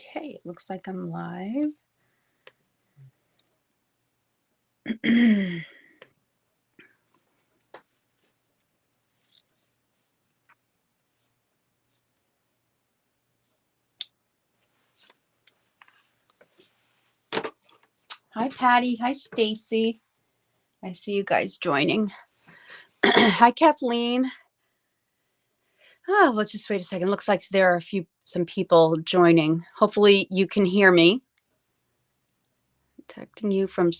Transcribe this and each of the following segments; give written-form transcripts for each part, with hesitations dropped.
Okay, it looks like I'm live. Hi, Patty. Hi, Stacy. I see you guys joining. Hi, Kathleen. Oh, let's just wait a second. Looks like there are some people joining. Hopefully you can hear me. Catching you from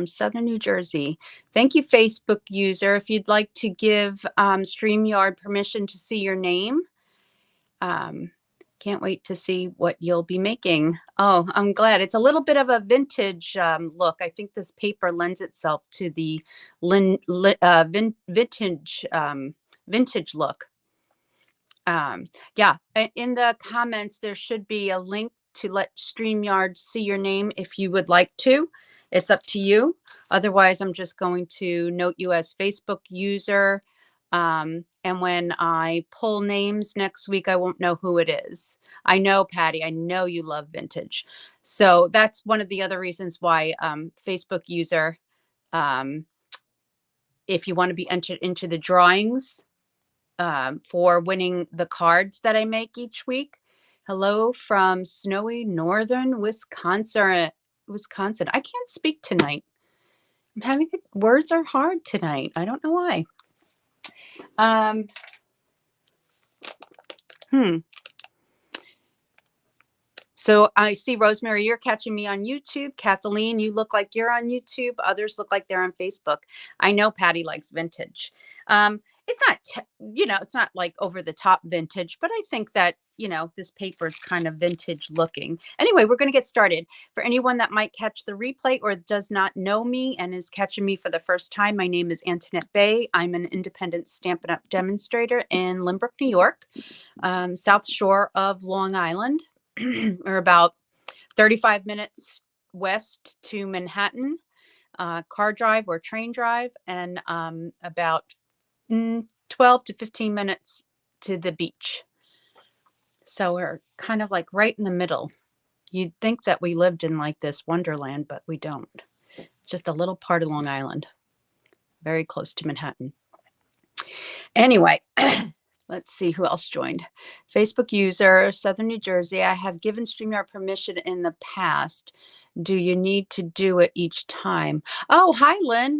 Southern New Jersey. Thank you, Facebook user. If you'd like to give StreamYard permission to see your name, can't wait to see what you'll be making. Oh, I'm glad. It's a little bit of a vintage look. I think this paper lends itself to the vintage look. Yeah, in the comments, there should be a link to let StreamYard see your name if you would like to. It's up to you. Otherwise, I'm just going to note you as Facebook user. And when I pull names next week, I won't know who it is. I know, Patty, I know you love vintage. So that's one of the other reasons why Facebook user, if you want to be entered into the drawings for winning the cards that I make each week. Hello from snowy northern Wisconsin. I can't speak tonight. I'm having words are hard tonight. I don't know why. So I see, Rosemary, you're catching me on YouTube. Kathleen, you look like you're on YouTube. Others look like they're on Facebook. I know Patty likes vintage. It's not, it's not like over the top vintage, but I think that, this paper is kind of vintage looking. Anyway, we're going to get started. For anyone that might catch the replay or does not know me and is catching me for the first time, my name is Antoinette Bay. I'm an independent Stampin' Up! Demonstrator in Lynbrook, New York, South Shore of Long Island. We're about 35 minutes west to Manhattan, car drive or train drive, and about 12 to 15 minutes to the beach. So we're kind of like right in the middle. You'd think that we lived in like this wonderland, but we don't. It's just a little part of Long Island, very close to Manhattan. Anyway, let's see who else joined. Facebook user, Southern New Jersey. I have given StreamYard permission in the past. Do you need to do it each time? Oh, hi, Lynn.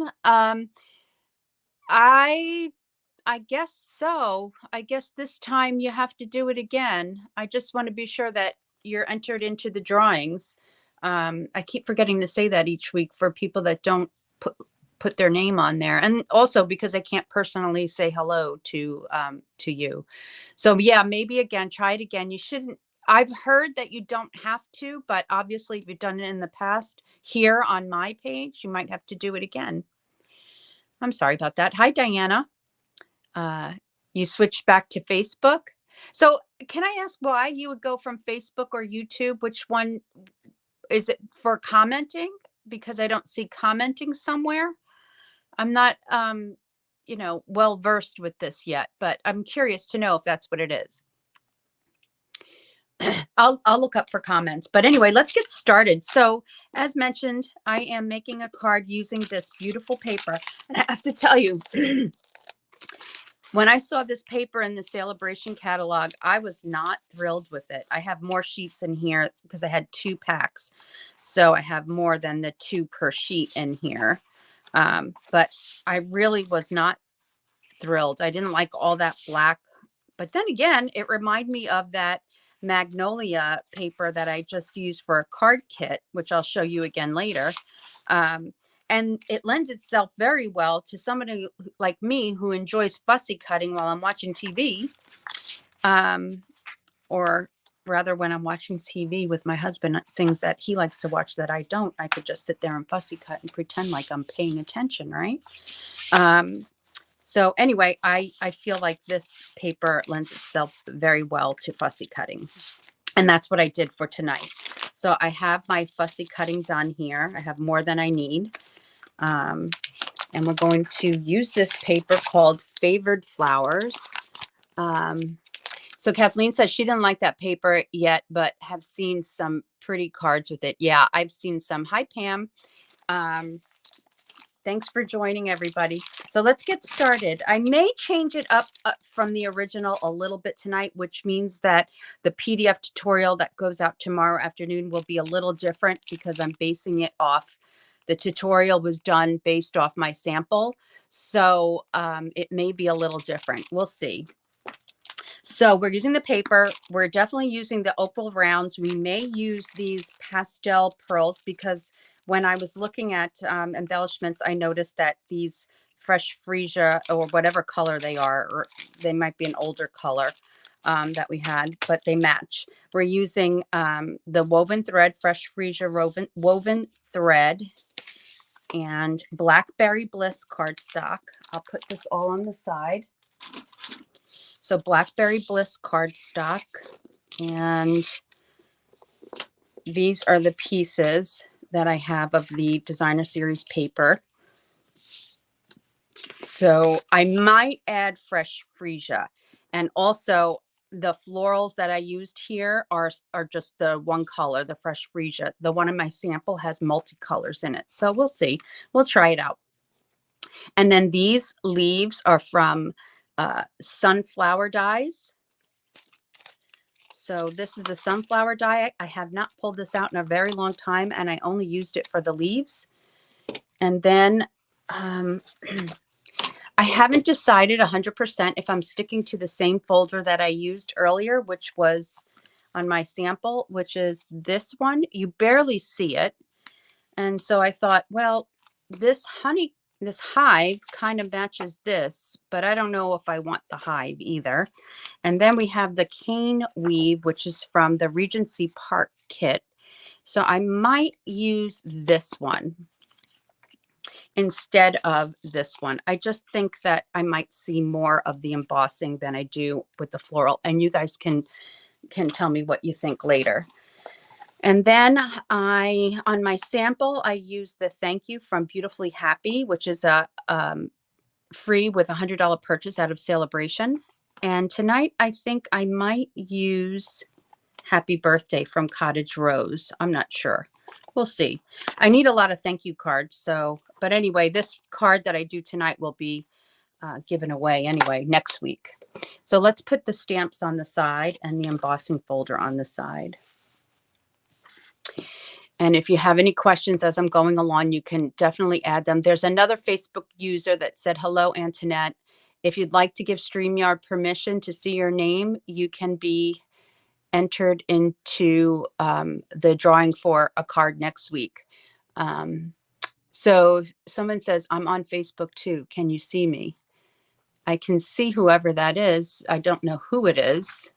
I guess so. I guess this time you have to do it again. I just want to be sure that you're entered into the drawings. I keep forgetting to say that each week for people that don't put their name on there, and also because I can't personally say hello to you. So yeah, maybe again, try it again. You shouldn't. I've heard that you don't have to, but obviously if you've done it in the past here on my page, you might have to do it again. I'm sorry about that. Hi, Diana. You switched back to Facebook. So can I ask why you would go from Facebook or YouTube? Which one is it for commenting? Because I don't see commenting somewhere. I'm not, well versed with this yet, but I'm curious to know if that's what it is. I'll look up for comments. But anyway, let's get started. So as mentioned, I am making a card using this beautiful paper. And I have to tell you, when I saw this paper in the Celebration catalog, I was not thrilled with it. I have more sheets in here because I had 2 packs. So I have more than the 2 per sheet in here. But I really was not thrilled. I didn't like all that black. But then again, it reminded me of that Magnolia paper that I just used for a card kit, which I'll show you again later. And it lends itself very well to somebody like me who enjoys fussy cutting while I'm watching TV. Or rather when I'm watching TV with my husband, things that he likes to watch that I don't, I could just sit there and fussy cut and pretend like I'm paying attention, right? So anyway, I feel like this paper lends itself very well to fussy cutting. And that's what I did for tonight. So I have my fussy cutting done here. I have more than I need. And we're going to use this paper called Favored Flowers. It's So Kathleen says she didn't like that paper yet, but have seen some pretty cards with it. Yeah, I've seen some. Hi, Pam. Thanks for joining, everybody. So let's get started. I may change it up from the original a little bit tonight, which means that the PDF tutorial that goes out tomorrow afternoon will be a little different because I'm basing it off. The tutorial was done based off my sample. So it may be a little different. We'll see. So we're using the paper. We're definitely using the opal rounds. We may use these pastel pearls because when I was looking at embellishments, I noticed that these fresh freesia or whatever color they are, or they might be an older color that we had, but they match. We're using the woven thread, fresh freesia woven thread, and Blackberry Bliss cardstock. I'll put this all on the side. So Blackberry Bliss cardstock, and these are the pieces that I have of the designer series paper. So I might add fresh freesia, and also the florals that I used here are just the one color, the fresh freesia. The one in my sample has multicolors in it, so we'll see. We'll try it out. And then these leaves are from sunflower dyes. So this is the sunflower dye. I have not pulled this out in a very long time, and I only used it for the leaves. And then I haven't decided 100% if I'm sticking to the same folder that I used earlier, which was on my sample, which is this one. You barely see it. And so I thought, well, this hive kind of matches this, but I don't know if I want the hive either. And then we have the cane weave, which is from the Regency Park kit. So I might use this one instead of this one. I just think that I might see more of the embossing than I do with the floral. And you guys can tell me what you think later. And then on my sample, I used the Thank You from Beautifully Happy, which is a free with $100 purchase out of Celebration. And tonight, I think I might use Happy Birthday from Cottage Rose. I'm not sure. We'll see. I need a lot of thank you cards. So, but anyway, this card that I do tonight will be given away anyway next week. So let's put the stamps on the side and the embossing folder on the side. And if you have any questions as I'm going along, you can definitely add them. There's another Facebook user that said, hello, Antoinette. If you'd like to give StreamYard permission to see your name, you can be entered into the drawing for a card next week. So someone says, I'm on Facebook too. Can you see me? I can see whoever that is. I don't know who it is.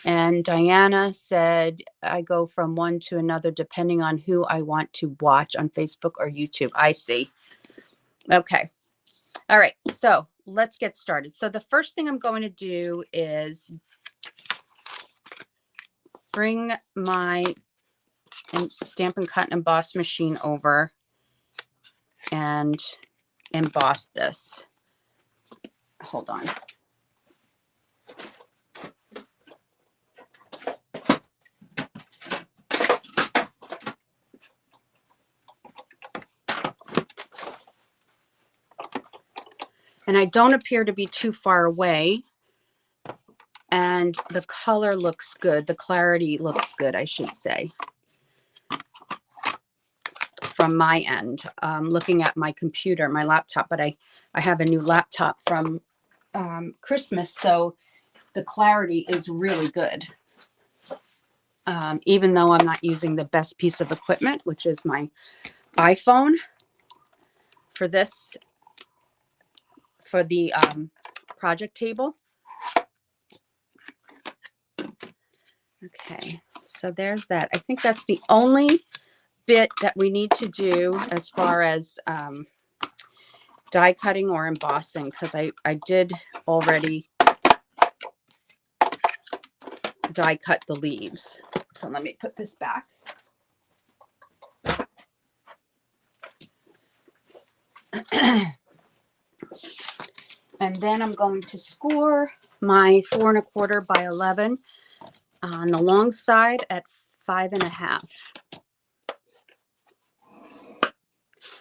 And Diana said, I go from one to another depending on who I want to watch on Facebook or YouTube. I see. Okay. All right. So let's get started. So the first thing I'm going to do is bring my Stampin' Cut and Emboss machine over and emboss this. Hold on. And I don't appear to be too far away. And the color looks good. The clarity looks good, I should say, from my end. Looking at my computer, my laptop, but I have a new laptop from Christmas, so the clarity is really good. Even though I'm not using the best piece of equipment, which is my iPhone for this, for the project table. Okay, so there's that. I think that's the only bit that we need to do as far as die cutting or embossing, because I did already die cut the leaves. So let me put this back. And then I'm going to score my 4¼ by 11 on the long side at 5½.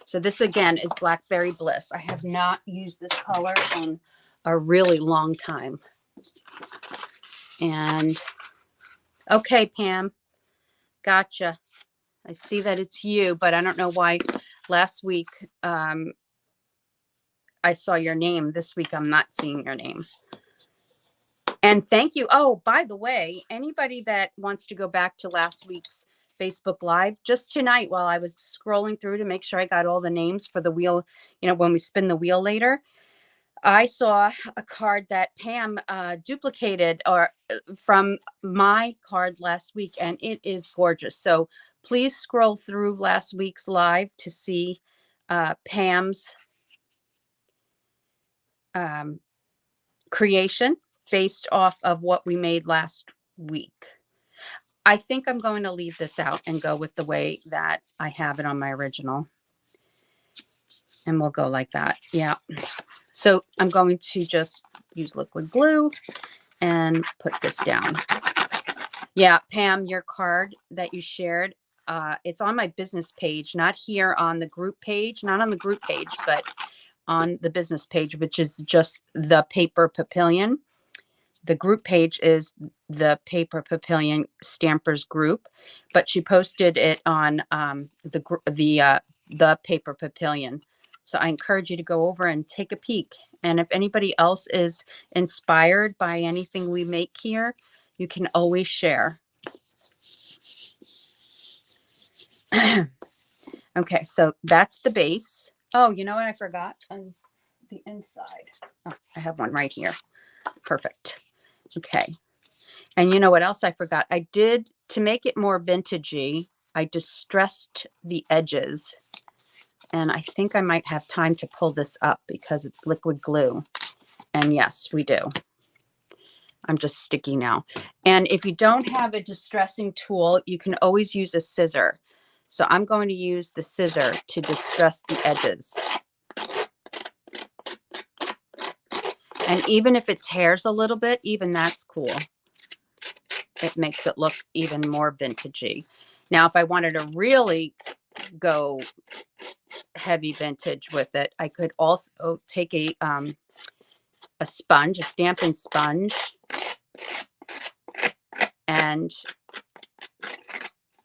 So this again is Blackberry Bliss. I have not used this color in a really long time. And okay, Pam, gotcha. I see that it's you, but I don't know why last week I saw your name. This week I'm not seeing your name. And thank you. Oh, by the way, anybody that wants to go back to last week's Facebook Live, just tonight while I was scrolling through to make sure I got all the names for the wheel, when we spin the wheel later, I saw a card that Pam duplicated from my card last week, and it is gorgeous. So please scroll through last week's live to see Pam's creation based off of what we made last week. I think I'm going to leave this out and go with the way that I have it on my original. And we'll go like that. Yeah. So I'm going to just use liquid glue and put this down. Yeah, Pam, your card that you shared, it's on my business page, not here on the group page, not on the group page, but on the business page, which is just the Paper Papillion. The group page is the Paper Papillion Stampers group, but she posted it on the Paper Papillion. So I encourage you to go over and take a peek. And if anybody else is inspired by anything we make here, you can always share. Okay, so that's the base. Oh, you know what I forgot? Is the inside. Oh, I have one right here. Perfect. Okay. And you know what else I forgot? I did, to make it more vintagey, I distressed the edges. And I think I might have time to pull this up because it's liquid glue. And yes, we do. I'm just sticky now. And if you don't have a distressing tool, you can always use a scissor. So I'm going to use the scissor to distress the edges. And even if it tears a little bit, even that's cool. It makes it look even more vintagey. Now, if I wanted to really go heavy vintage with it, I could also take a sponge, a stamping sponge, and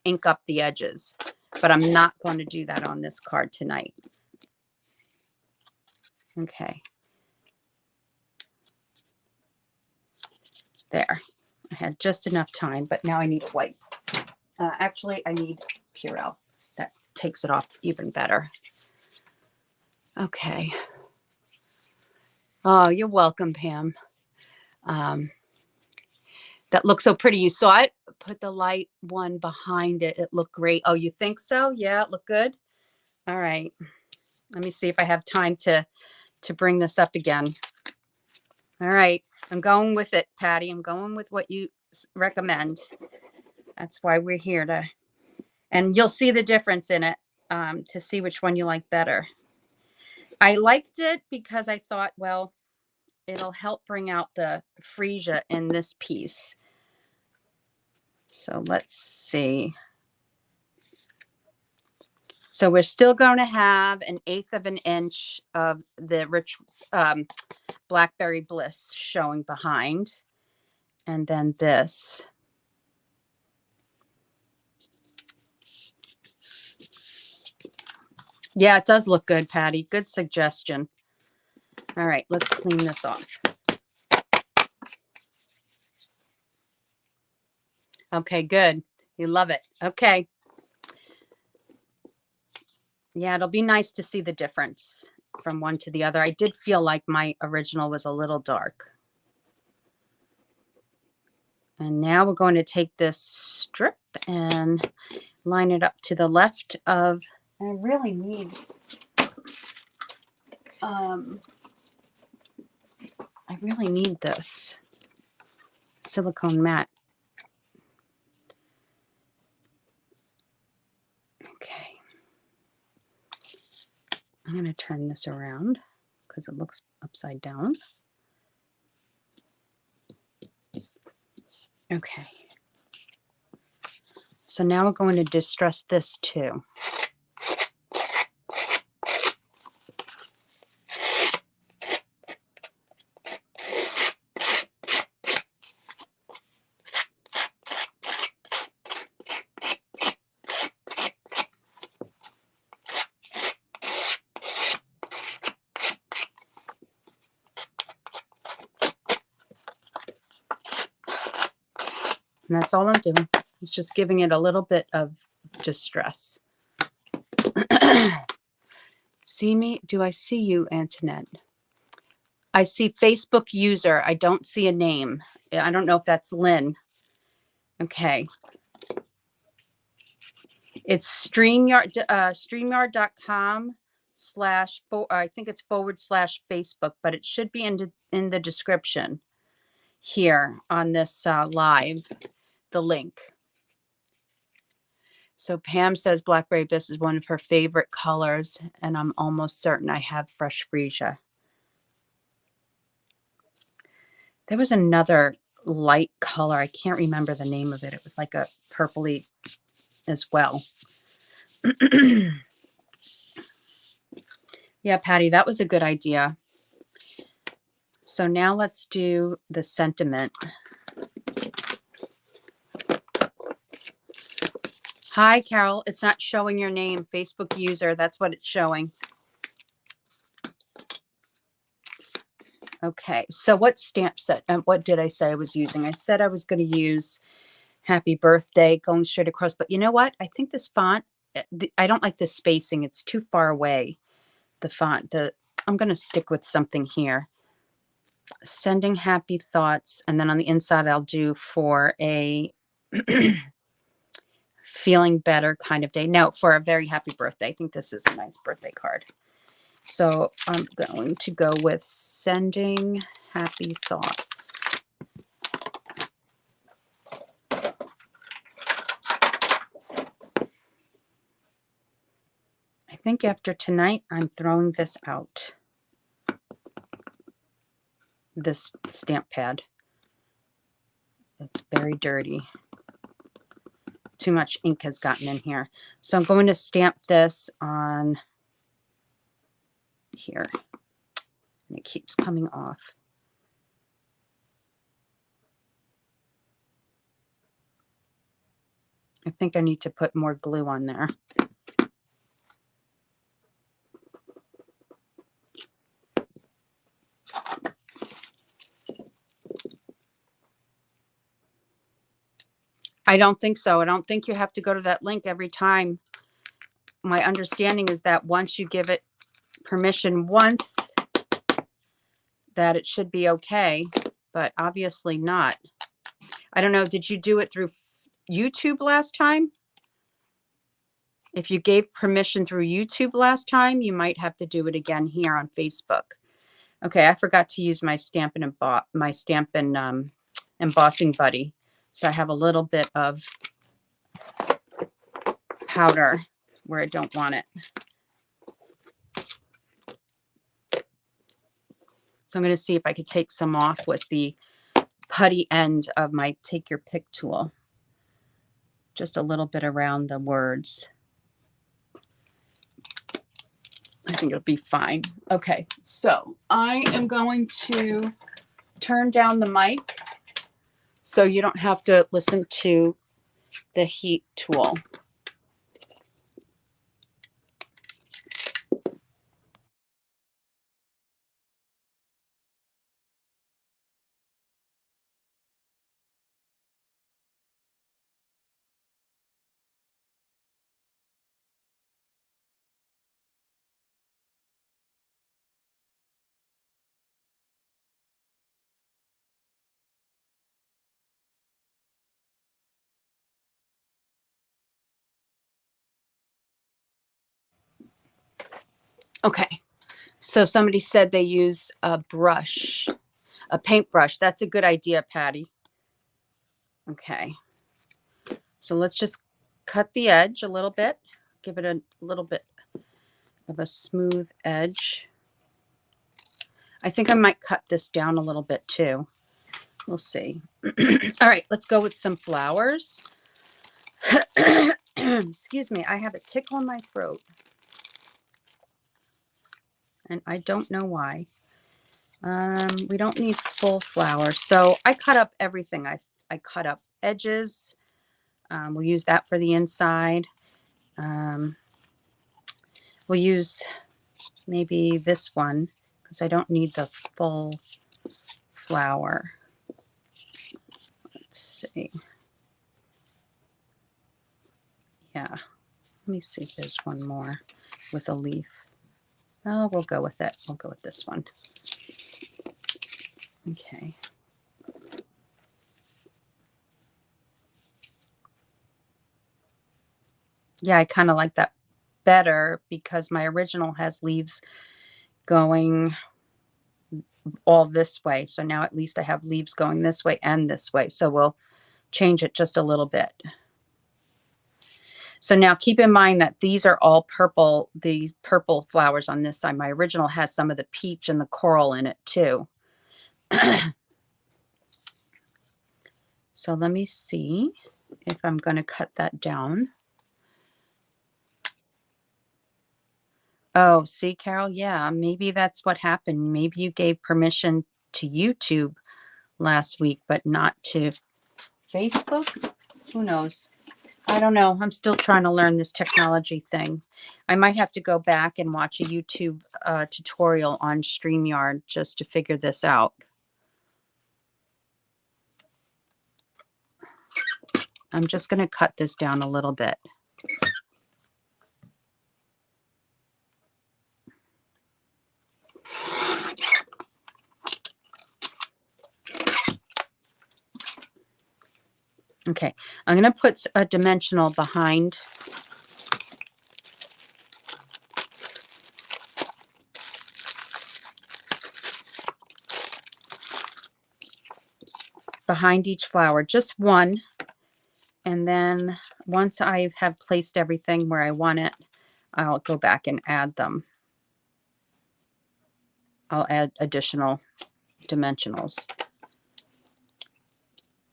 ink up the edges. But I'm not going to do that on this card tonight. Okay. There. I had just enough time, but now I need a wipe. Actually, I need Purell. That takes it off even better. Okay. Oh, you're welcome, Pam. That looks so pretty. You saw it? Put the light one behind it. It looked great. Oh, you think so? Yeah, it looked good. All right. Let me see if I have time to bring this up again. All right. I'm going with it, Patty. I'm going with what you recommend. That's why we're here to, and you'll see the difference in it to see which one you like better. I liked it because I thought, well, it'll help bring out the freesia in this piece. So let's see. So we're still going to have 1/8 of an inch of the rich Blackberry Bliss showing behind. And then this. Yeah, it does look good, Patty. Good suggestion. All right, let's clean this off. Okay, good. You love it. Okay. Yeah, it'll be nice to see the difference from one to the other. I did feel like my original was a little dark. And now we're going to take this strip and line it up to the left of, I really need, this silicone mat. Okay. I'm going to turn this around because it looks upside down. Okay. So now we're going to distress this too. And that's all I'm doing. It's just giving it a little bit of distress. See me? Do I see you, Antoinette? I see Facebook user. I don't see a name. I don't know if that's Lynn. Okay. It's StreamYard.com I think it's /Facebook, but it should be in the description here on this live, the link. So Pam says Blackberry Abyss is one of her favorite colors, and I'm almost certain I have Fresh Freesia. There was another light color. I can't remember the name of it. It was like a purpley as well. Yeah, Patty, that was a good idea. So now let's do the sentiment. Hi, Carol. It's not showing your name. Facebook user. That's what it's showing. Okay. So what stamp set? What did I say I was using? I said I was going to use Happy Birthday going straight across. But you know what? I think this font, I don't like the spacing. It's too far away. The font. I'm going to stick with something here. Sending happy thoughts. And then on the inside, I'll do for a feeling better kind of day. No, for a very happy birthday. I think this is a nice birthday card. So I'm going to go with sending happy thoughts. I think after tonight, I'm throwing this out. This stamp pad. It's very dirty. Too much ink has gotten in here. So I'm going to stamp this on here. And it keeps coming off. I think I need to put more glue on there. I don't think so. I don't think you have to go to that link every time. My understanding is that once you give it permission once, that it should be okay, but obviously not. I don't know. Did you do it through YouTube last time? If you gave permission through YouTube last time, you might have to do it again here on Facebook. Okay, I forgot to use my Stampin' Embossing Buddy. So I have a little bit of powder where I don't want it. So I'm going to see if I could take some off with the putty end of my Take Your Pick tool. Just a little bit around the words. I think it'll be fine. Okay, so I am going to turn down the mic so you don't have to listen to the heat tool. Okay, so somebody said they use a brush, a paintbrush. That's a good idea, Patty. Okay, so let's just cut the edge a little bit, give it a little bit of a smooth edge. I think I might cut this down a little bit too. We'll see. All right, let's go with some flowers. Excuse me, I have a tickle in my throat. And I don't know why. We don't need full flowers. So I cut up everything. I cut up edges. We'll use that for the inside. We'll use maybe this one because I don't need the full flower. Let's see. Yeah. Let me see if there's one more with a leaf. Oh, we'll go with it. We'll go with this one. Okay. Yeah, I kind of like that better because my original has leaves going all this way. So now at least I have leaves going this way and this way. So we'll change it just a little bit. So now keep in mind that these are all purple, the purple flowers on this side. My original has some of the peach and the coral in it too. So let me see if I'm going to cut that down. Oh, see, Carol? Yeah, maybe that's what happened. Maybe you gave permission to YouTube last week, but not to Facebook. Who knows? I don't know. I'm still trying to learn this technology thing. I might have to go back and watch a YouTube tutorial on StreamYard just to figure this out. I'm just going to cut this down a little bit. Okay, I'm going to put a dimensional behind each flower, just one. And then once I have placed everything where I want it, I'll go back and add them. I'll add additional dimensionals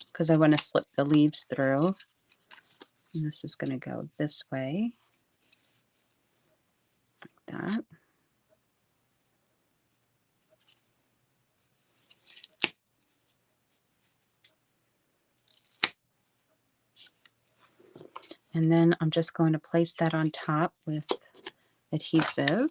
because I want to slip the leaves through. And this is going to go this way, like that. And then I'm just going to place that on top with adhesive.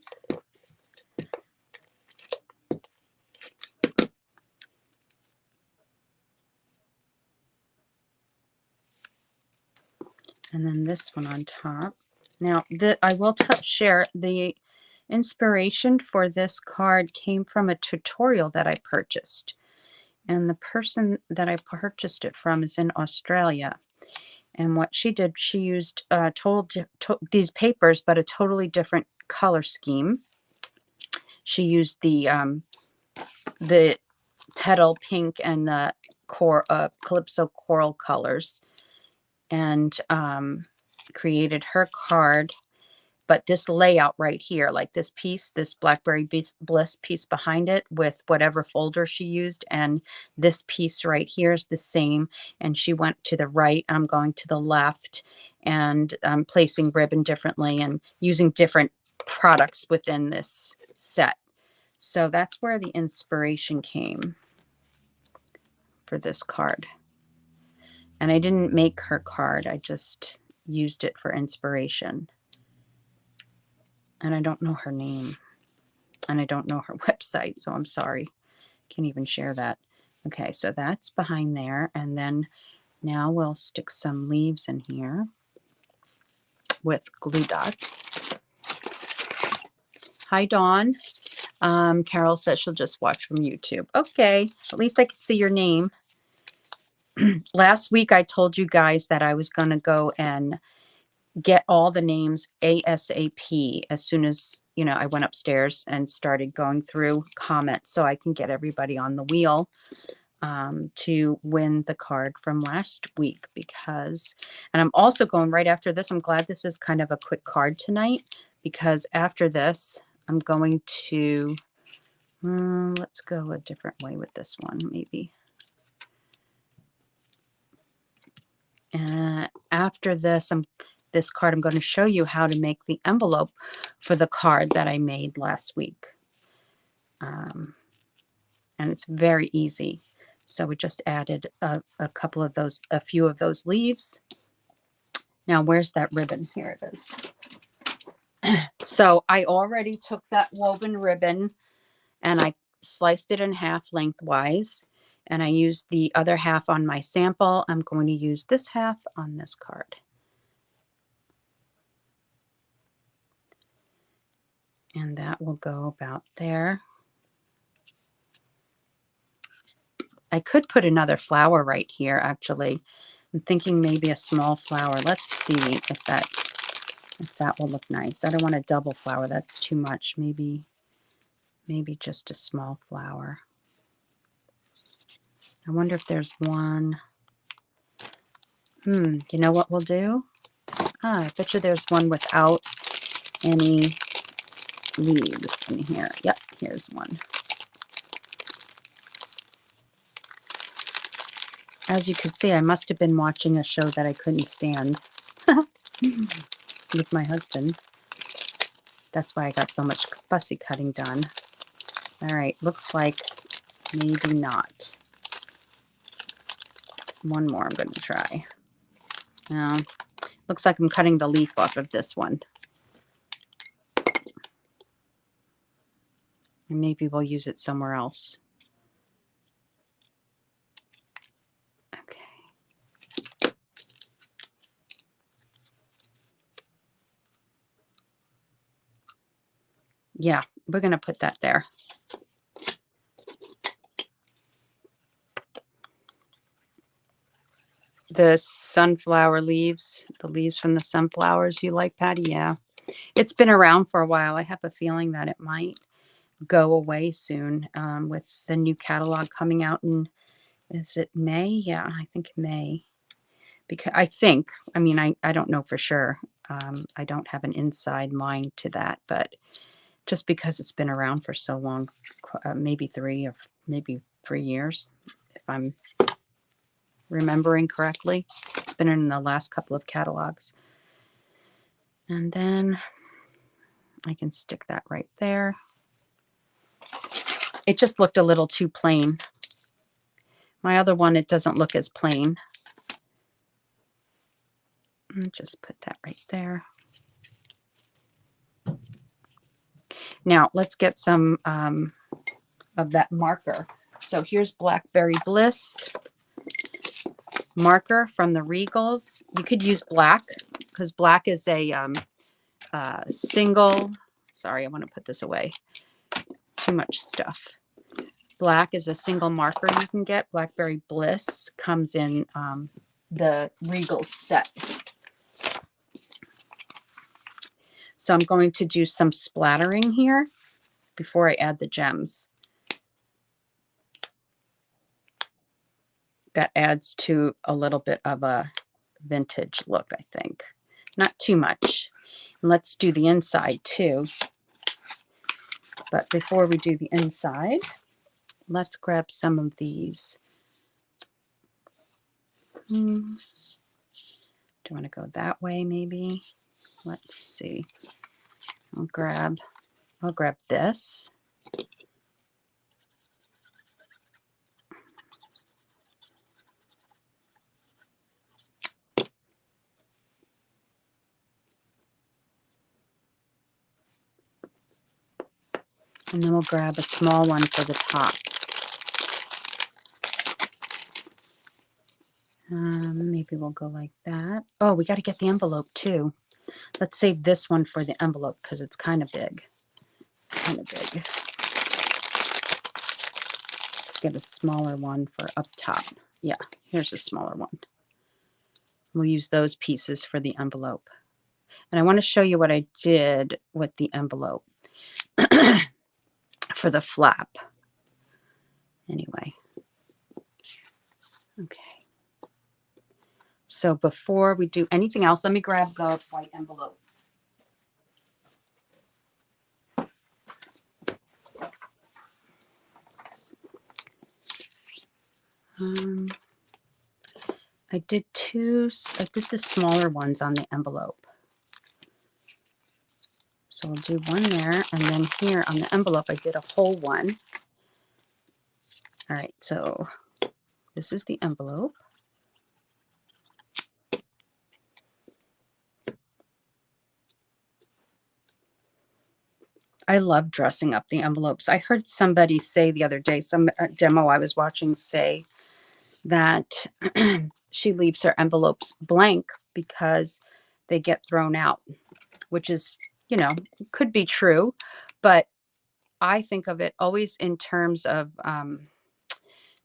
And then this one on top. Now, I will share the inspiration for this card came from a tutorial that I purchased. And the person that I purchased it from is in Australia. And what she did, she used these papers, but a totally different color scheme. She used the petal pink and the calypso coral colors, and created her card. But this layout right here, like this piece, this Blackberry Bliss piece behind it with whatever folder she used, and this piece right here is the same. And she went to the right, I'm going to the left, and I'm placing ribbon differently and using different products within this set. So that's where the inspiration came for this card. And I didn't make her card, I just used it for inspiration. And I don't know her name. And I don't know her website, so I'm sorry. Can't even share that. Okay, so that's behind there. And then now we'll stick some leaves in here with glue dots. Hi, Dawn. Carol says she'll just watch from YouTube. Okay, at least I can see your name. Last week I told you guys that I was going to go and get all the names ASAP as soon as, I went upstairs and started going through comments so I can get everybody on the wheel to win the card from last week and I'm also going right after this. I'm glad this is kind of a quick card tonight because after this, I'm going to, let's go a different way with this one maybe. After this card, I'm going to show you how to make the envelope for the card that I made last week. And it's very easy. So we just added a few of those leaves. Now, where's that ribbon? Here it is. So I already took that woven ribbon and I sliced it in half lengthwise. And I used the other half on my sample. I'm going to use this half on this card. And that will go about there. I could put another flower right here, actually. I'm thinking maybe a small flower. Let's see if that will look nice. I don't want a double flower. That's too much. Maybe just a small flower. I wonder if there's one. You know what we'll do? I bet you there's one without any leaves in here. Yep, here's one. As you can see, I must have been watching a show that I couldn't stand with my husband. That's why I got so much fussy cutting done. All right, looks like maybe not. One more I'm going to try. Now, looks like I'm cutting the leaf off of this one. And maybe we'll use it somewhere else. Okay. Yeah, we're going to put that there. The sunflower leaves, the leaves from the sunflowers you like, Patty? Yeah. It's been around for a while. I have a feeling that it might go away soon with the new catalog coming out in, is it May? Yeah, I think May. Because I mean, I don't know for sure. I don't have an inside line to that, but just because it's been around for so long, maybe 3 years, if I'm remembering correctly. It's been in the last couple of catalogs. And then I can stick that right there. It just looked a little too plain. My other one, it doesn't look as plain. Just put that right there. Now let's get some of that marker. So here's Blackberry Bliss marker from the Regals. You could use black because black is a single. Sorry, I want to put this away. Too much stuff. Black is a single marker you can get. Blackberry Bliss comes in the Regals set. So I'm going to do some splattering here before I add the gems. That adds to a little bit of a vintage look, I think. Not too much. And let's do the inside too. But before we do the inside, let's grab some of these. Do you want to go that way maybe? Let's see. I'll grab this. And then we'll grab a small one for the top. Maybe we'll go like that. Oh, we got to get the envelope too. Let's save this one for the envelope because it's kind of big. Let's get a smaller one for up top. Yeah, here's a smaller one. We'll use those pieces for the envelope. And I want to show you what I did with the envelope for the flap. Anyway. Okay. So before we do anything else, let me grab the white envelope. I did the smaller ones on the envelope. So we'll do one there, and then here on the envelope, I did a whole one. All right, so this is the envelope. I love dressing up the envelopes. I heard somebody say the other day, some demo I was watching say that she leaves her envelopes blank because they get thrown out, which is, you know, could be true, but I think of it always in terms of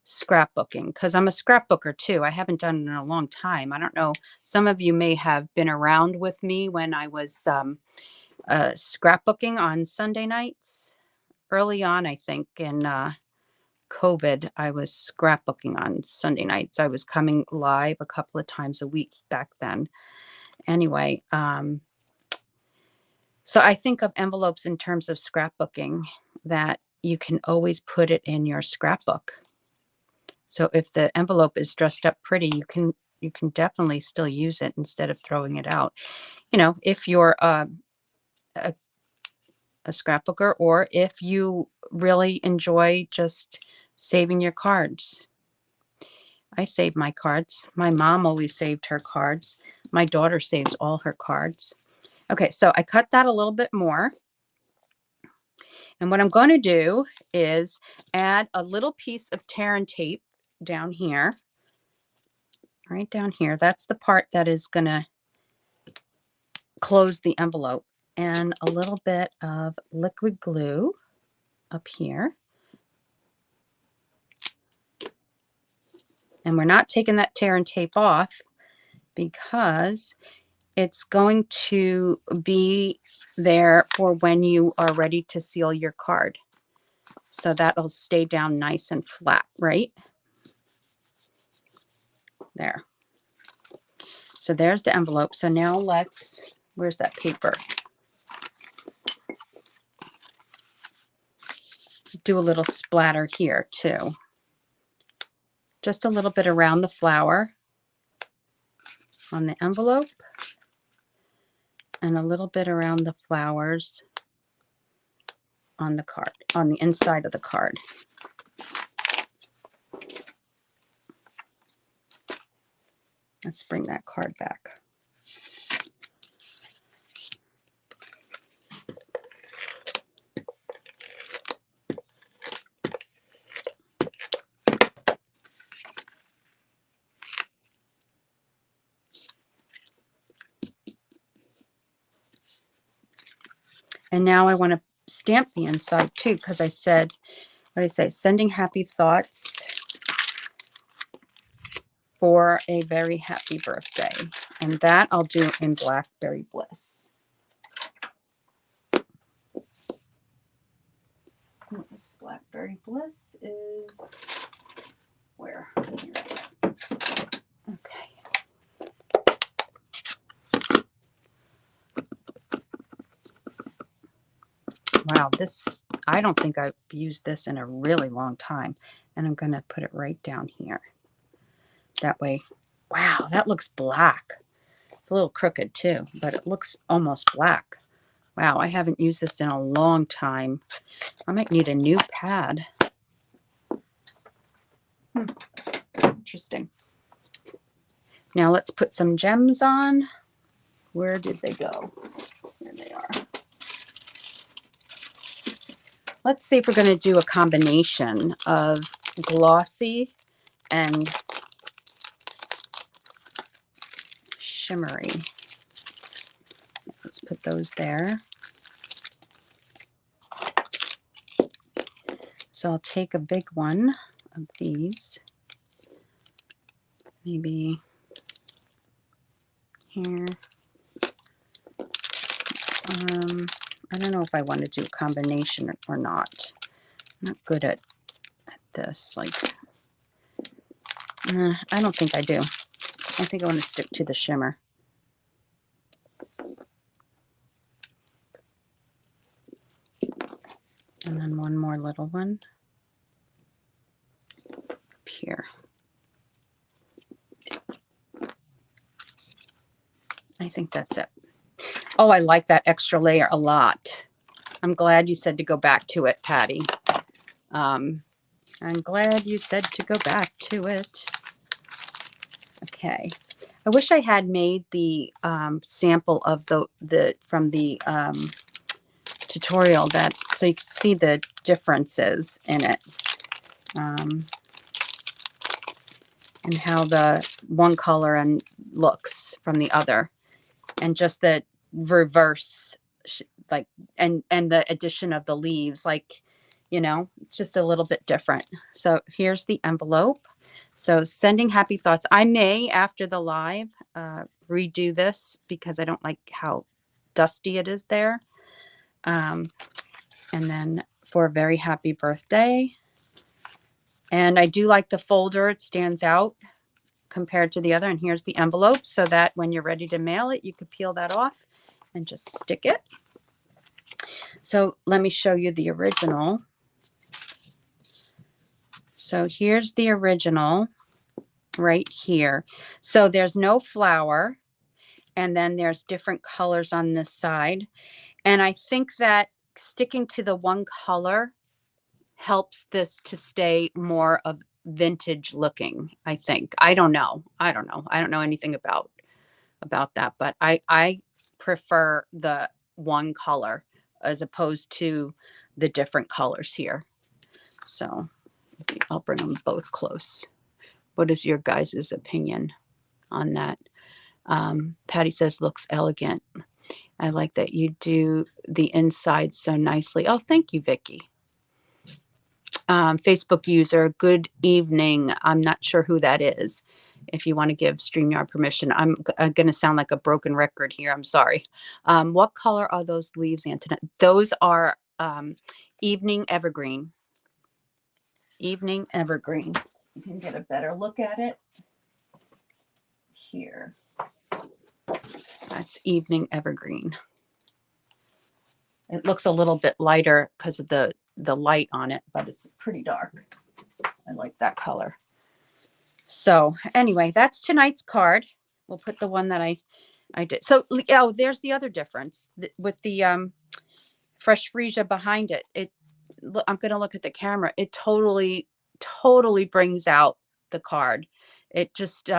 scrapbooking, because I'm a scrapbooker too. I haven't done it in a long time. I don't know. Some of you may have been around with me when I was scrapbooking on Sunday nights. Early on, I think in COVID, I was scrapbooking on Sunday nights. I was coming live a couple of times a week back then. Anyway, so I think of envelopes in terms of scrapbooking, that you can always put it in your scrapbook. So if the envelope is dressed up pretty, you can definitely still use it instead of throwing it out. You know, if you're a scrapbooker, or if you really enjoy just saving your cards. I save my cards. My mom always saved her cards. My daughter saves all her cards. Okay, so I cut that a little bit more. And what I'm going to do is add a little piece of tear and tape down here. Right down here. That's the part that is going to close the envelope. And a little bit of liquid glue up here. And we're not taking that tear and tape off because it's going to be there for when you are ready to seal your card. So that'll stay down nice and flat, right? There. So there's the envelope. So now where's that paper? Do a little splatter here too. Just a little bit around the flower on the envelope, and a little bit around the flowers on the card, on the inside of the card. Let's bring that card back. And now I want to stamp the inside too, because I said, what did I say? Sending happy thoughts for a very happy birthday. And that I'll do in Blackberry Bliss. Blackberry Bliss is where? Here it is. Okay. Wow, I don't think I've used this in a really long time. And I'm going to put it right down here. That way, wow, that looks black. It's a little crooked too, but it looks almost black. Wow, I haven't used this in a long time. I might need a new pad. Interesting. Now let's put some gems on. Where did they go? There they are. Let's see if we're going to do a combination of glossy and shimmery. Let's put those there. So I'll take a big one of these, maybe here. I don't know if I want to do a combination or not. I'm not good at this. Like, I don't think I do. I think I want to stick to the shimmer. And then one more little one up here. I think that's it. Oh, I like that extra layer a lot. I'm glad you said to go back to it, Patty. I'm glad you said to go back to it. Okay. I wish I had made the sample of the from the tutorial that so you could see the differences in it. And how the one color and looks from the other, and just the reverse, like, and the addition of the leaves, like, you know, it's just a little bit different. So here's the envelope. So sending happy thoughts. I may, after the live, redo this because I don't like how dusty it is there. And then for a very happy birthday. And I do like the folder. It stands out compared to the other. And here's the envelope so that when you're ready to mail it, you could peel that off and just stick it. So let me show you the original. So here's the original right here. So there's no flower, and then there's different colors on this side. And I think that sticking to the one color helps this to stay more of vintage looking, I think. I don't know. I don't know anything about that, but I prefer the one color as opposed to the different colors here. So I'll bring them both close. What is your guys' opinion on that? Patty says looks elegant. I like that you do the inside so nicely. Oh, thank you, Vicky. Facebook user, good evening. I'm not sure who that is. If you want to give StreamYard permission, I'm going to sound like a broken record here. I'm sorry. What color are those leaves, Antoinette? Those are evening evergreen. Evening evergreen. You can get a better look at it here. That's evening evergreen. It looks a little bit lighter because of the light on it, but it's pretty dark. I like that color. So anyway, that's tonight's card. We'll put the one that I did. So, oh, there's the other difference with the fresh freesia behind it. I'm going to look at the camera. It totally brings out the card. It just,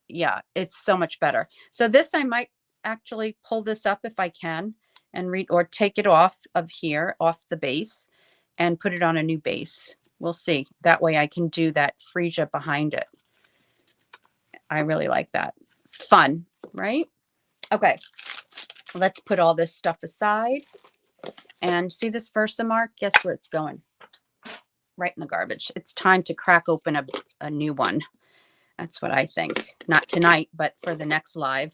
yeah, it's so much better. So this, I might actually pull this up if I can and read, or take it off of here, off the base, and put it on a new base. We'll see. That way I can do that freesia behind it. I really like that. Fun, right? Okay, let's put all this stuff aside. And see this Versamark? Guess where it's going? Right in the garbage. It's time to crack open a new one. That's what I think. Not tonight, but for the next live.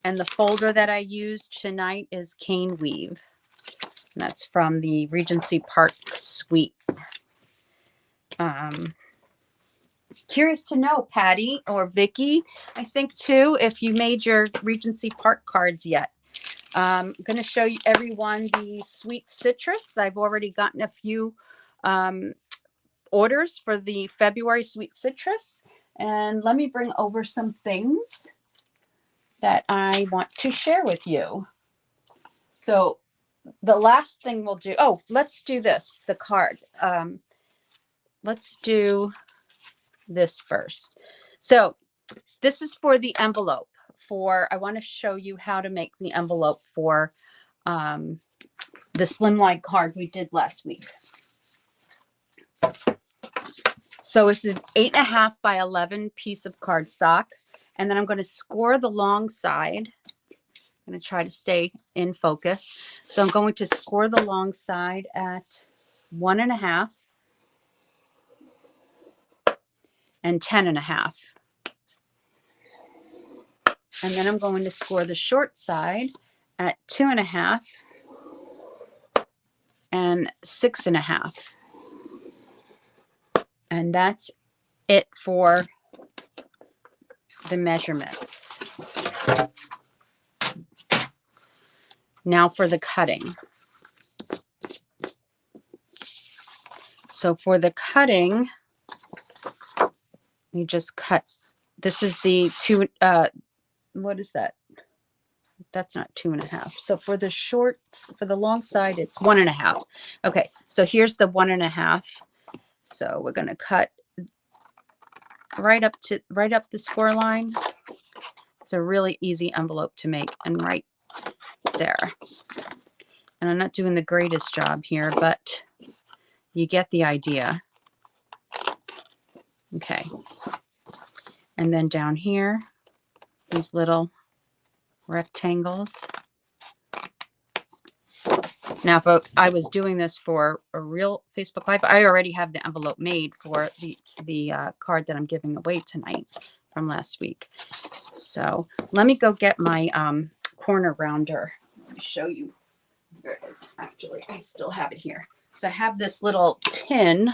And the folder that I used tonight is Cane Weave. And that's from the Regency Park Suite. Curious to know, Patty or Vicky, I think too, if you made your Regency Park cards yet. I'm going to show you everyone the Sweet Citrus. I've already gotten a few orders for the February Sweet Citrus. And let me bring over some things that I want to share with you. So the last thing we'll do, oh, let's do this, the card. Let's do this first. So this is for the envelope. I want to show you how to make the envelope for the Slimline card we did last week. So it's an 8.5 by 11 piece of cardstock. And then I'm going to score the long side. I'm going to try to stay in focus. So I'm going to score the long side at 1.5 and 10.5. And then I'm going to score the short side at 2.5 and 6.5. And that's it for the measurements. Now for the cutting. So for the cutting, you just cut. This is the what is that? that's not 2.5. So for the short, for the long side, it's 1.5. Okay, so here's the 1.5. So we're going to cut right up the score line. It's a really easy envelope to make, and right there. And I'm not doing the greatest job here, but you get the idea. Okay. And then down here, these little rectangles. Now, if I was doing this for a real Facebook Live, I already have the envelope made for the card that I'm giving away tonight from last week. So let me go get my corner rounder. Let me show you. There it is. Actually, I still have it here. So I have this little tin.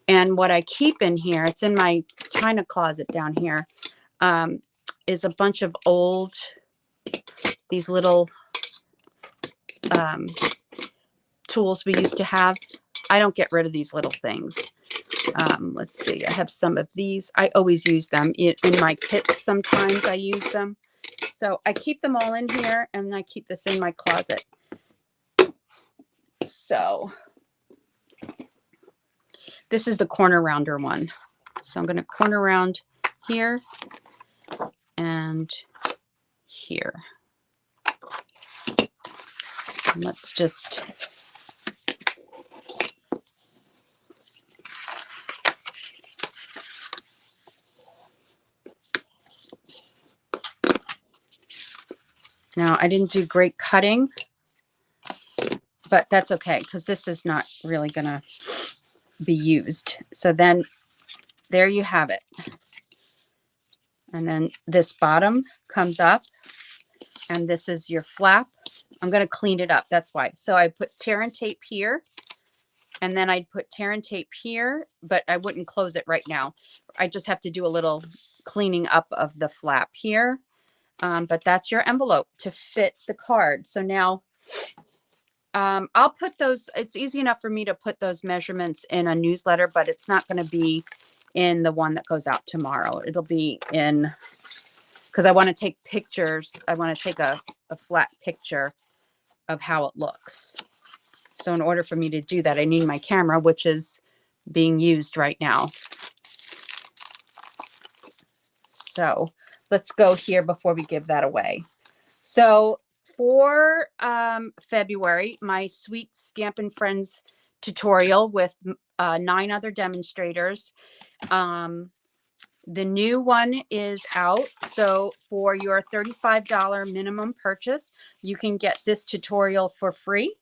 And what I keep in here, it's in my china closet down here, is a bunch of old, these little tools we used to have. I don't get rid of these little things. Let's see. I have some of these. I always use them in my kits. Sometimes I use them. So I keep them all in here, and I keep this in my closet. So this is the corner rounder one. So I'm going to corner round here and here. And let's just now, I didn't do great cutting, but that's okay because this is not really going to be used. So then there you have it. And then this bottom comes up, and this is your flap. I'm going to clean it up. That's why. So I put tear and tape here, and then I'd put tear and tape here, but I wouldn't close it right now. I just have to do a little cleaning up of the flap here. But that's your envelope to fit the card. So now I'll put those, it's easy enough for me to put those measurements in a newsletter, but it's not going to be in the one that goes out tomorrow. It'll be in, because I want to take pictures. I want to take a flat picture of how it looks. So in order for me to do that, I need my camera, which is being used right now. So let's go here before we give that away. So for February, my Sweet Stampin' Friends tutorial with 9 other demonstrators. The new one is out. So for your $35 minimum purchase, you can get this tutorial for free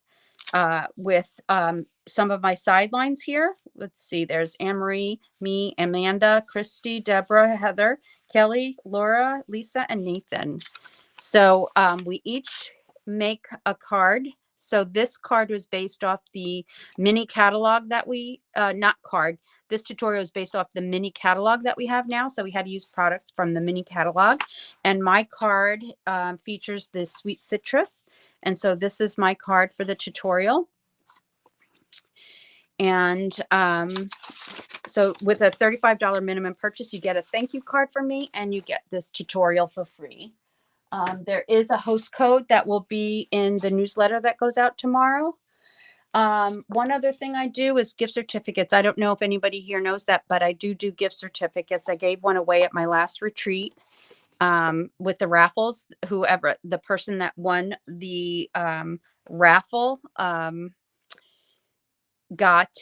with some of my sidelines here. Let's see. There's Anne-Marie, me, Amanda, Christy, Deborah, Heather, Kelly, Laura, Lisa, and Nathan. So we each make a card. So this card was based off the mini catalog that we, this tutorial is based off the mini catalog that we have now. So we had to use products from the mini catalog. And my card features the sweet citrus. And so this is my card for the tutorial. And so with a $35 minimum purchase, you get a thank you card from me, and you get this tutorial for free. There is a host code that will be in the newsletter that goes out tomorrow. One other thing I do is gift certificates. I don't know if anybody here knows that, but I do gift certificates. I gave one away at my last retreat with the raffles. Whoever, the person that won the raffle got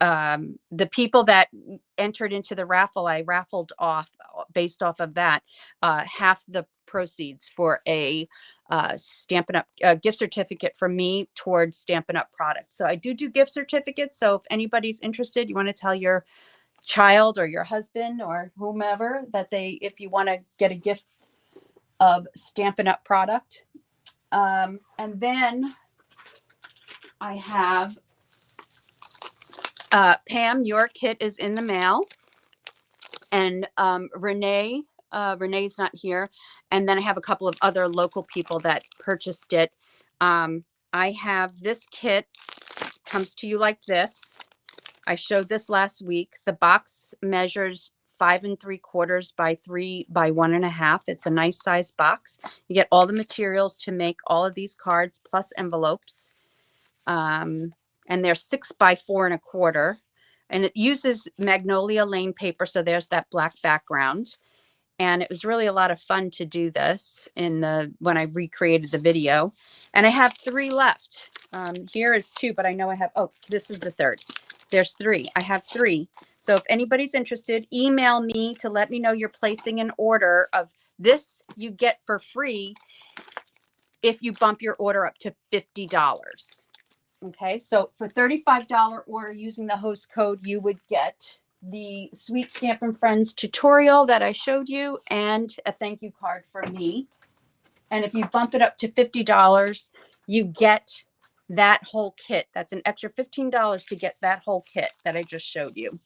the people that entered into the raffle, I raffled off based off of that half the proceeds for a Stampin' Up gift certificate from me towards Stampin' Up product. So I do gift certificates. So if anybody's interested, you want to tell your child or your husband or whomever that if you want to get a gift of Stampin' Up product. And then I have Pam, your kit is in the mail, and Renee's not here. And then I have a couple of other local people that purchased it. I have this kit, comes to you like this. I showed this last week. The box measures 5 3/4 by 3 by 1.5. It's a nice size box. You get all the materials to make all of these cards plus envelopes. And they're 6 by 4 1/4. And it uses Magnolia Lane paper. So there's that black background. And it was really a lot of fun to do this when I recreated the video. And I have 3 left. Here is 2, but I know I have, oh, this is the 3rd. There's 3. I have 3. So if anybody's interested, email me to let me know you're placing an order of this. You get for free if you bump your order up to $50. Okay, so for $35 order using the host code, you would get the Sweet Stampin' Friends tutorial that I showed you and a thank you card from me. And if you bump it up to $50, you get that whole kit. That's an extra $15 to get that whole kit that I just showed you.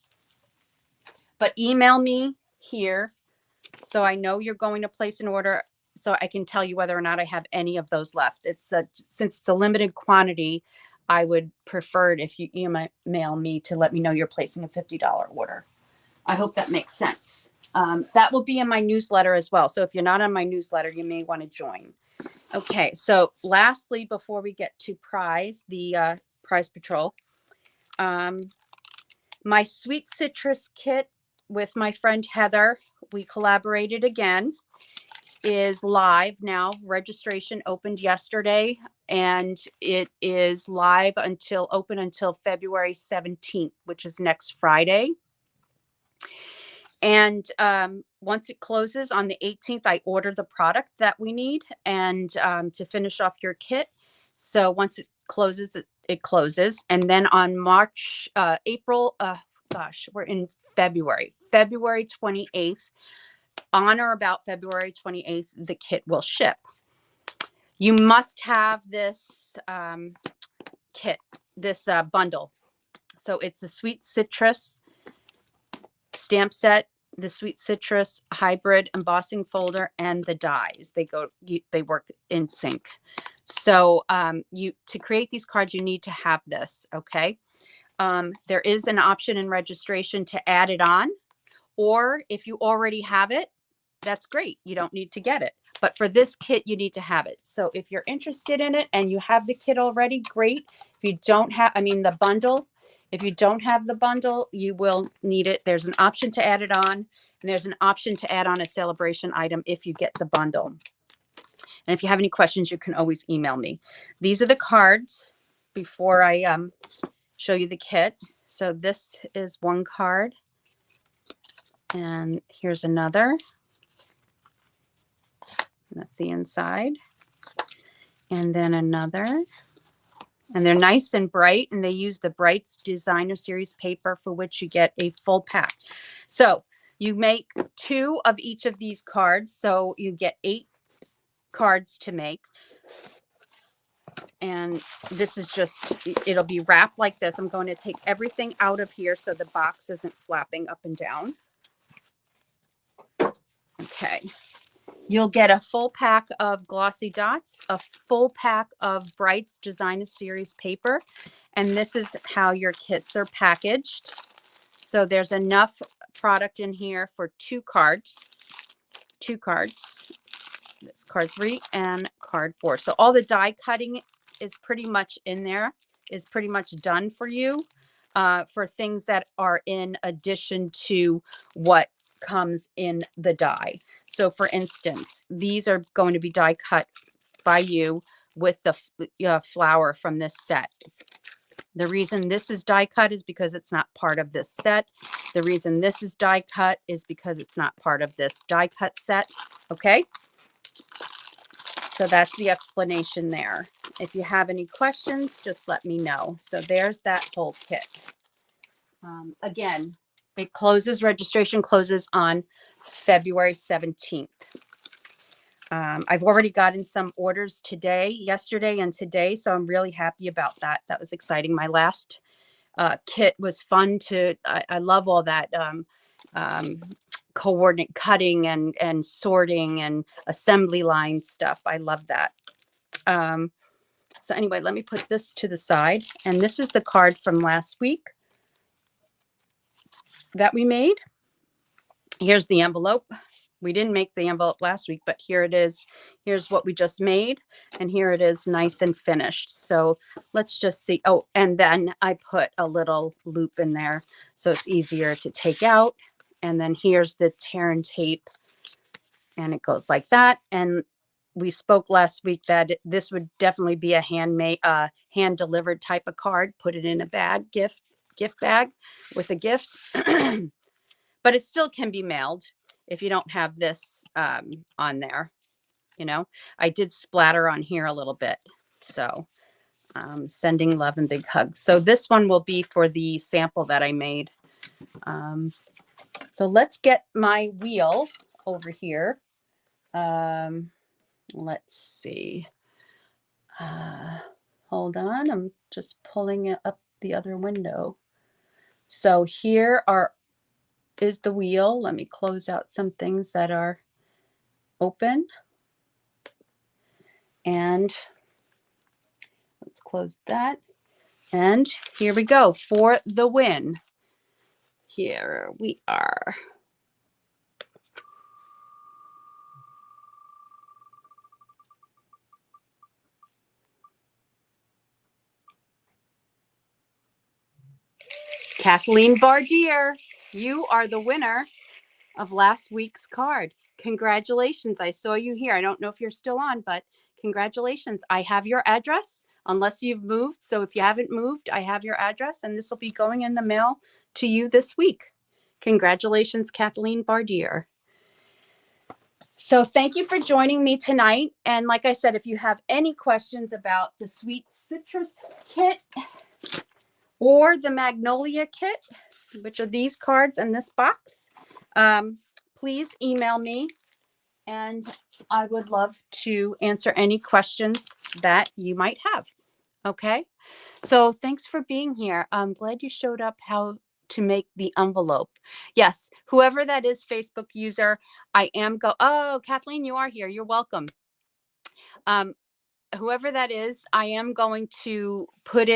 But email me here so I know you're going to place an order so I can tell you whether or not I have any of those left. Since it's a limited quantity, I would prefer it if you email me to let me know you're placing a $50 order. I hope that makes sense. That will be in my newsletter as well. So if you're not on my newsletter, you may want to join. Okay, so lastly, before we get to the prize patrol, my Sweet Citrus kit with my friend Heather, we collaborated again, is live now. Registration opened yesterday, and it is live open until February 17th, which is next Friday. And once it closes on the 18th, I order the product that we need and to finish off your kit. So once it closes, it closes. And then on we're in February 28th, on or about February 28th, the kit will ship. You must have this kit, this bundle. So it's the Sweet Citrus stamp set, the Sweet Citrus hybrid embossing folder, and the dies. They work in sync. So to create these cards, you need to have this. Okay. There is an option in registration to add it on, or if you already have it, that's great. You don't need to get it. But for this kit, you need to have it. So if you're interested in it and you have the kit already, great. If you don't have, the bundle, if you don't have the bundle, you will need it. There's an option to add it on, and there's an option to add on a celebration item if you get the bundle. And if you have any questions, you can always email me. These are the cards before I show you the kit. So this is one card, and here's another. That's the inside. And then another. And they're nice and bright, and they use the Brights Designer Series paper, for which you get a full pack. So you make 2 of each of these cards. So you get 8 cards to make. And this is it'll be wrapped like this. I'm going to take everything out of here so the box isn't flapping up and down. Okay. You'll get a full pack of glossy dots, a full pack of Brights Designer Series paper, and this is how your kits are packaged. So there's enough product in here for 2 cards. 2 cards. That's card 3 and card 4. So all the die cutting is pretty much in there, is pretty much done for you for things that are in addition to what comes in the die. So for instance, these are going to be die cut by you with the flower from this set. The reason this is die cut is because it's not part of this set. The reason this is die cut is because it's not part of this die cut set. Okay. So that's the explanation there. If you have any questions, just let me know. So there's that whole kit. Again, registration closes on February 17th. I've already gotten some orders yesterday and today, so I'm really happy about that. That was exciting. My last kit was fun I love all that coordinate cutting and sorting and assembly line stuff. I love that. So anyway, let me put this to the side. And this is the card from last week that we made. Here's the envelope. We didn't make the envelope last week, but here it is. Here's what we just made. And here it is, nice and finished. So let's just see. Oh, and then I put a little loop in there so it's easier to take out. And then here's the tear and tape. And it goes like that. And we spoke last week that this would definitely be a handmade, hand delivered type of card. Put it in a bag, gift bag with a gift. But it still can be mailed if you don't have this on there. You know, I did splatter on here a little bit. So sending love and big hugs. So this one will be for the sample that I made. So let's get my wheel over here. Let's see. Hold on. I'm just pulling it up the other window. So here is the wheel. Let me close out some things that are open. And let's close that. And here we go for the win. Here we are. Kathleen Bardier, you are the winner of last week's card. Congratulations. I saw you here. I don't know if you're still on, but congratulations. I have your address unless you've moved. So if you haven't moved, I have your address and this will be going in the mail to you this week. Congratulations, Kathleen Bardier. So thank you for joining me tonight. And like I said, if you have any questions about the Sweet Citrus kit or the Magnolia kit, which are these cards in this box, please email me and I would love to answer any questions that you might have. Okay. So thanks for being here. I'm glad you showed up how to make the envelope. Yes. Whoever that is, Facebook user, oh, Kathleen, you are here. You're welcome. Whoever that is, I am going to put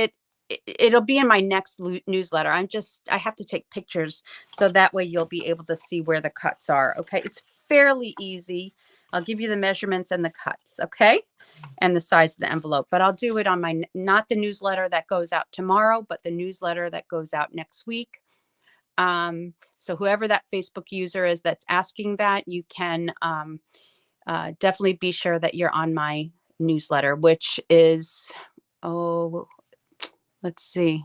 it'll be in my next newsletter. I have to take pictures so that way you'll be able to see where the cuts are. Okay. It's fairly easy. I'll give you the measurements and the cuts. Okay. And the size of the envelope, but I'll do it on not the newsletter that goes out tomorrow, but the newsletter that goes out next week. So whoever that Facebook user is that's asking that, you can definitely be sure that you're on my newsletter, which is, let's see.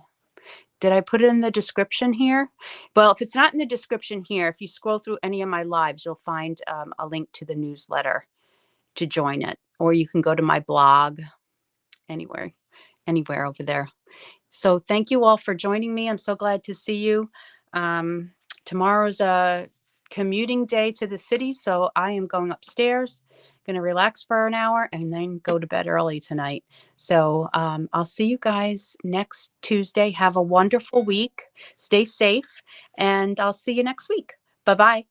Did I put it in the description here? Well, if it's not in the description here, if you scroll through any of my lives, you'll find a link to the newsletter to join it, or you can go to my blog, anywhere over there. So thank you all for joining me. I'm so glad to see you. Tomorrow's a commuting day to the city, so I am going upstairs, going to relax for an hour and then go to bed early tonight. So I'll see you guys next Tuesday. Have a wonderful week. Stay safe, and I'll see you next week. Bye-bye.